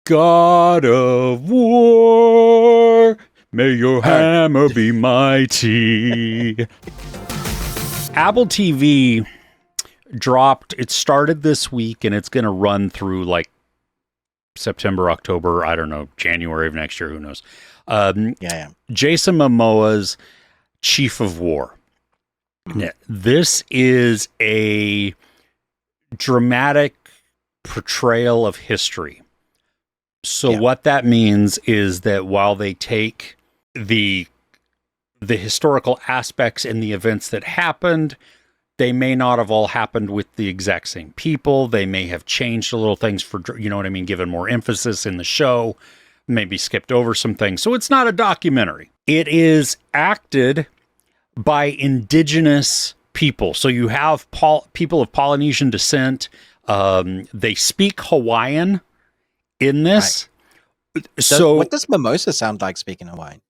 God of war, may your hammer be mighty. Apple TV dropped, it started this week, and it's going to run through like September, October, I don't know, January of next year, who knows. Jason Momoa's Chief of War. This is a dramatic portrayal of history. So what that means is that while they take the historical aspects and the events that happened, they may not have all happened with the exact same people. They may have changed a little things for, you know what I mean, given more emphasis in the show, maybe skipped over some things. So it's not a documentary. It is acted by indigenous people. So you have people of Polynesian descent. They speak Hawaiian in this. Right. What does Mimosa sound like speaking Hawaiian?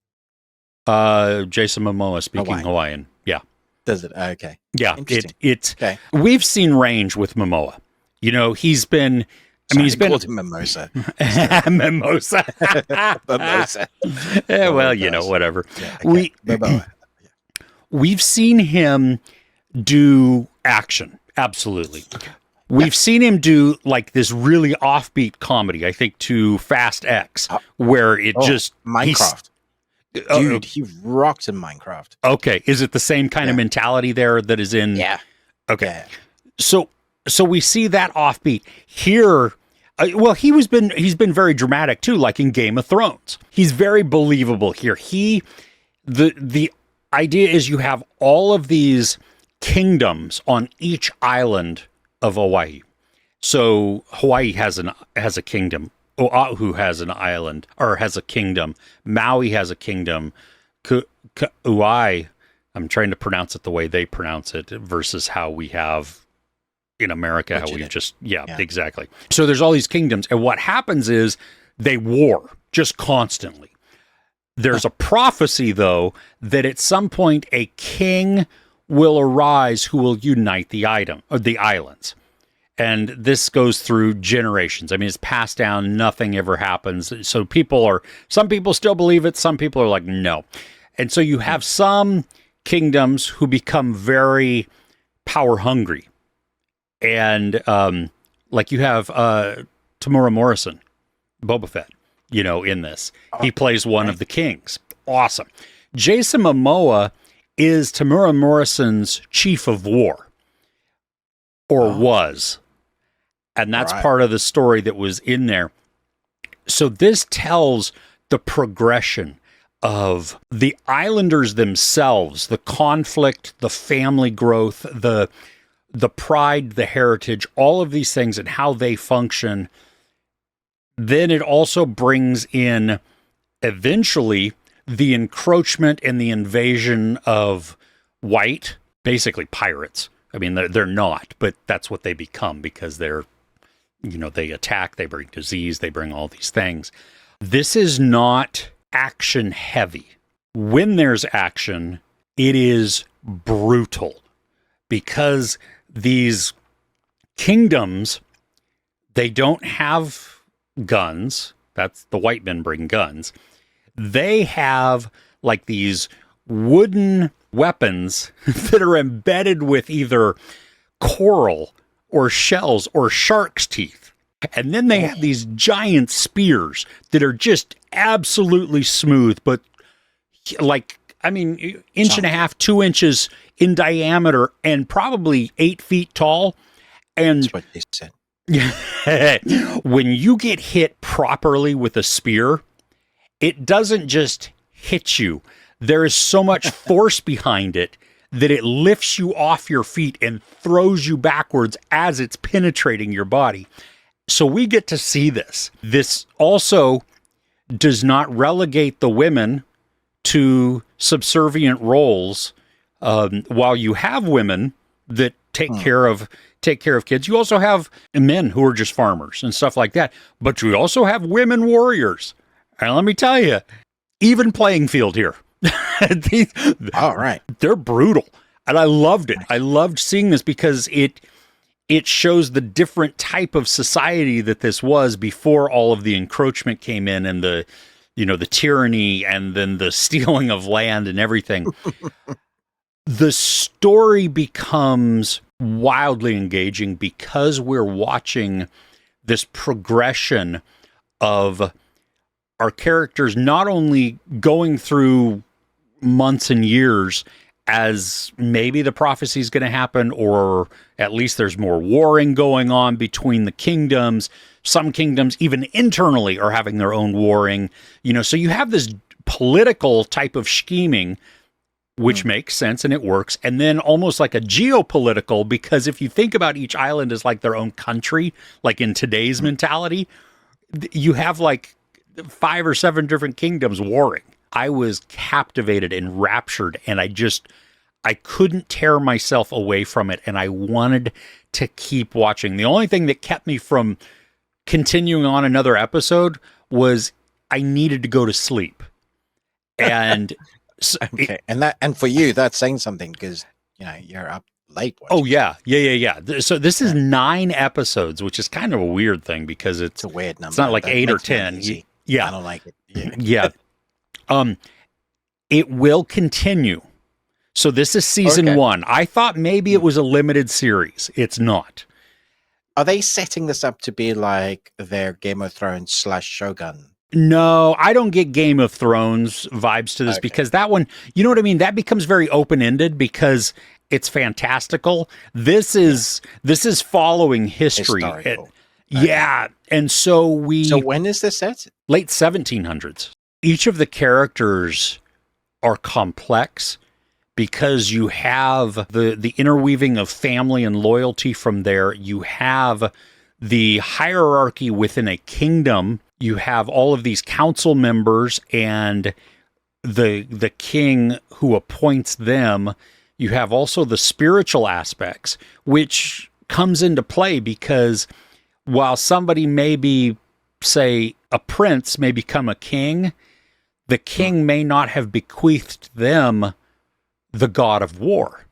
Jason Momoa speaking Hawaiian. Yeah. Does it? Okay. Yeah. It's okay. We've seen range with Momoa. You know, he's been. He's been called him Mimosa. Mimosa. Mimosa. Yeah, well, you know, whatever. Yeah, okay. We've seen him do action. Absolutely. We've seen him do like this really offbeat comedy, I think, to Fast X, where it just Minecraft. Dude, he rocks in Minecraft. Okay. Is it the same kind of mentality there that is in? Yeah. Okay. Yeah. So we see that offbeat here. He's been very dramatic too, like in Game of Thrones. He's very believable here. The idea is you have all of these kingdoms on each island of Hawaii. So Hawaii has a kingdom. Oahu has an island, or has a kingdom. Maui has a kingdom. Kauai, I'm trying to pronounce it the way they pronounce it versus how we have in America, how we just, exactly. So there's all these kingdoms, and what happens is they war just constantly. There's a prophecy, though, that at some point a king will arise who will unite the islands. And this goes through generations. I mean, it's passed down. Nothing ever happens. So some people still believe it. Some people are like, no. And so you have some kingdoms who become very power hungry. And like you have Temuera Morrison, Boba Fett, you know, in this. He plays one of the kings. Awesome. Jason Momoa is Temuera Morrison's Chief of War. Or was. And that's part of the story that was in there. So this tells the progression of the islanders themselves, the conflict, the family growth, the pride, the heritage, all of these things and how they function. Then it also brings in, eventually, the encroachment and the invasion of white, basically pirates. I mean, they're not, but that's what they become because they're, you know, they attack, they bring disease, they bring all these things. This is not action heavy. When there's action, it is brutal because these kingdoms, they don't have guns. That's the white men bring guns. They have like these wooden weapons that are embedded with either coral or shells or shark's teeth. And then they have these giant spears that are just absolutely smooth, but like, I mean, inch and a half, 2 inches in diameter and probably 8 feet tall. And that's what they said. When you get hit properly with a spear, it doesn't just hit you. There is so much force behind it that it lifts you off your feet and throws you backwards as it's penetrating your body. So we get to see this. This also does not relegate the women to subservient roles. While you have women that take care of kids, you also have men who are just farmers and stuff like that. But you also have women warriors. And let me tell you, even playing field here. All right. They're brutal. And I loved it. I loved seeing this because it it shows the different type of society that this was before all of the encroachment came in and the tyranny and then the stealing of land and everything. The story becomes wildly engaging because we're watching this progression of our characters not only going through months and years as maybe the prophecy is going to happen, or at least there's more warring going on between the kingdoms. Some kingdoms, even internally, are having their own warring. So you have this political type of scheming, which makes sense and it works. And then almost like a geopolitical, because if you think about each island as like their own country, like in today's mentality, you have like 5 or 7 different kingdoms warring. I was captivated and raptured, and I couldn't tear myself away from it, and I wanted to keep watching. The only thing that kept me from continuing on another episode was I needed to go to sleep. And okay, and for you, that's saying something because you're up late watching. Oh yeah. So this is 9 episodes, which is kind of a weird thing because it's a weird number. It's not like 8 or 10. Yeah, I don't like it. Yeah. It will continue. So this is season 1. I thought maybe it was a limited series. It's not. Are they setting this up to be like their Game of Thrones / Shogun? No, I don't get Game of Thrones vibes to this because that one, you know what I mean? That becomes very open-ended because it's fantastical. This is following history. Yeah. And so when is this set? Late 1700s. Each of the characters are complex because you have the interweaving of family and loyalty from there. You have the hierarchy within a kingdom. You have all of these council members and the king who appoints them. You have also the spiritual aspects, which comes into play because while somebody may be, say, a prince may become a king, the king may not have bequeathed them the god of war,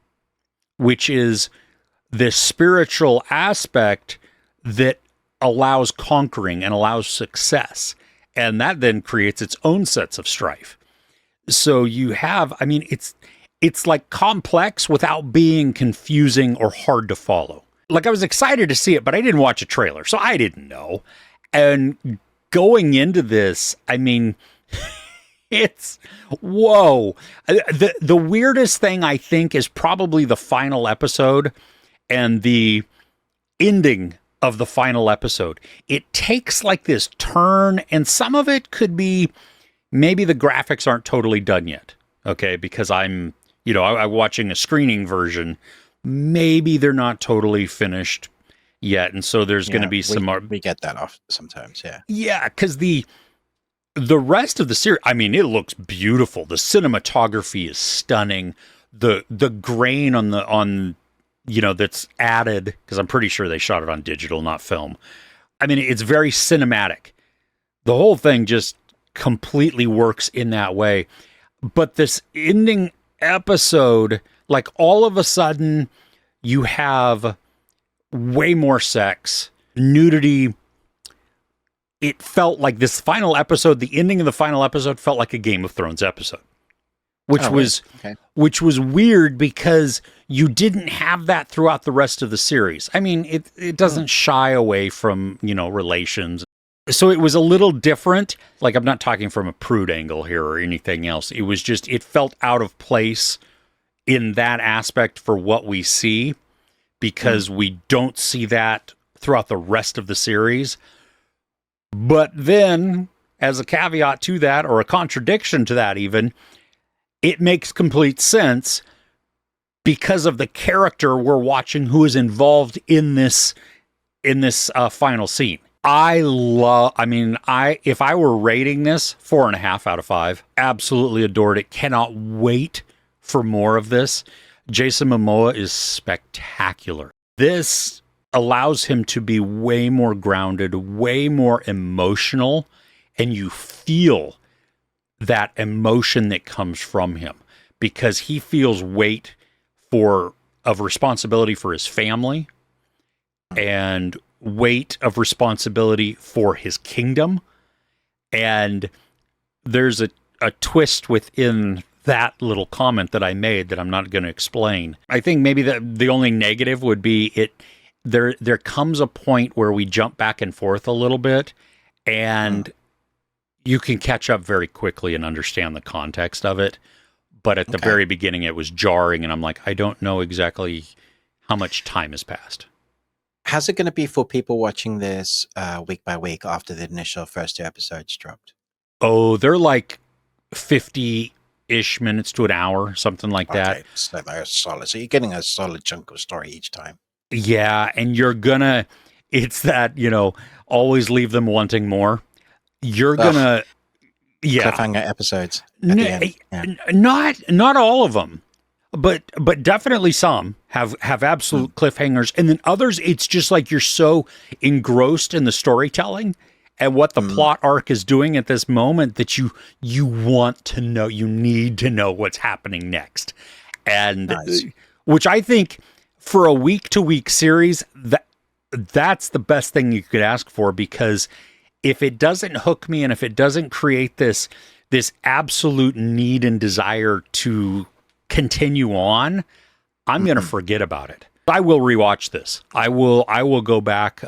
which is this spiritual aspect that allows conquering and allows success. And that then creates its own sets of strife. So you have, it's like complex without being confusing or hard to follow. Like I was excited to see it, but I didn't watch a trailer, so I didn't know. And going into this, it's whoa. The weirdest thing I think is probably the final episode and the ending of the final episode. It takes like this turn, and some of it could be maybe the graphics aren't totally done yet. Okay, because I'm watching a screening version. Maybe they're not totally finished yet, and so there's going to be some more. We get that off sometimes, yeah. Yeah, because the rest of the series, it looks beautiful. The cinematography is stunning. The grain on that's added, because I'm pretty sure they shot it on digital, not film. It's very cinematic. The whole thing just completely works in that way. But this ending episode, like all of a sudden, you have way more sex, nudity. It felt like this final episode, the ending of the final episode felt like a Game of Thrones episode, which was weird because you didn't have that throughout the rest of the series. It doesn't shy away from, relations. So it was a little different. Like, I'm not talking from a prude angle here or anything else. It was just, it felt out of place in that aspect for what we see, because we don't see that throughout the rest of the series. But then, as a caveat to that, or a contradiction to that even, it makes complete sense because of the character we're watching who is involved in this final scene. If I were rating this, 4.5 out of 5. Absolutely adored it. Cannot wait for more of this. Jason Momoa is spectacular. This allows him to be way more grounded, way more emotional, and you feel that emotion that comes from him because he feels weight of responsibility for his family and weight of responsibility for his kingdom. And there's a twist within that little comment that I made that I'm not going to explain. I think maybe the only negative would be there comes a point where we jump back and forth a little bit, and you can catch up very quickly and understand the context of it. But at the very beginning, it was jarring, and I'm like, I don't know exactly how much time has passed. How's it going to be for people watching this week by week after the initial first 2 episodes dropped? Oh, they're like 50-ish minutes to an hour, something like that. So they're solid. So you're getting a solid chunk of story each time. Yeah, and it's that, always leave them wanting more. You're gonna... Yeah. Cliffhanger episodes. Not all of them, but definitely some have absolute cliffhangers, and then others it's just like you're so engrossed in the storytelling and what the plot arc is doing at this moment that you want to know, you need to know what's happening next. And which I think for a week-to-week series, that's the best thing you could ask for, because if it doesn't hook me and if it doesn't create this absolute need and desire to continue on, I'm going to forget about it. I will rewatch this. I will go back.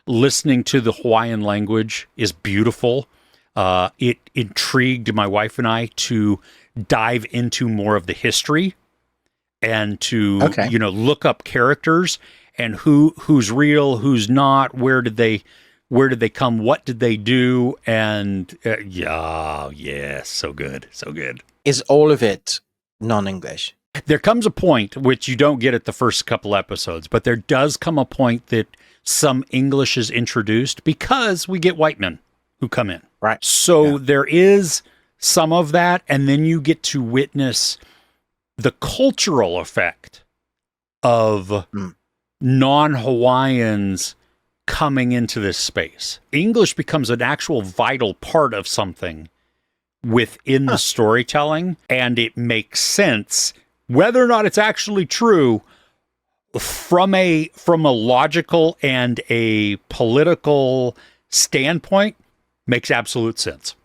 Listening to the Hawaiian language is beautiful. It intrigued my wife and I to dive into more of the history and to look up characters and who's real, who's not, where did they come? What did they do? And so good. So good. Is all of it non-English? There comes a point, which you don't get at the first couple episodes, but there does come a point that some English is introduced because we get white men who come in. Right. So there is some of that, and then you get to witness the cultural effect of non-Hawaiians coming into this space. English becomes an actual vital part of something within the storytelling, and it makes sense, whether or not it's actually true, from a logical and a political standpoint, makes absolute sense.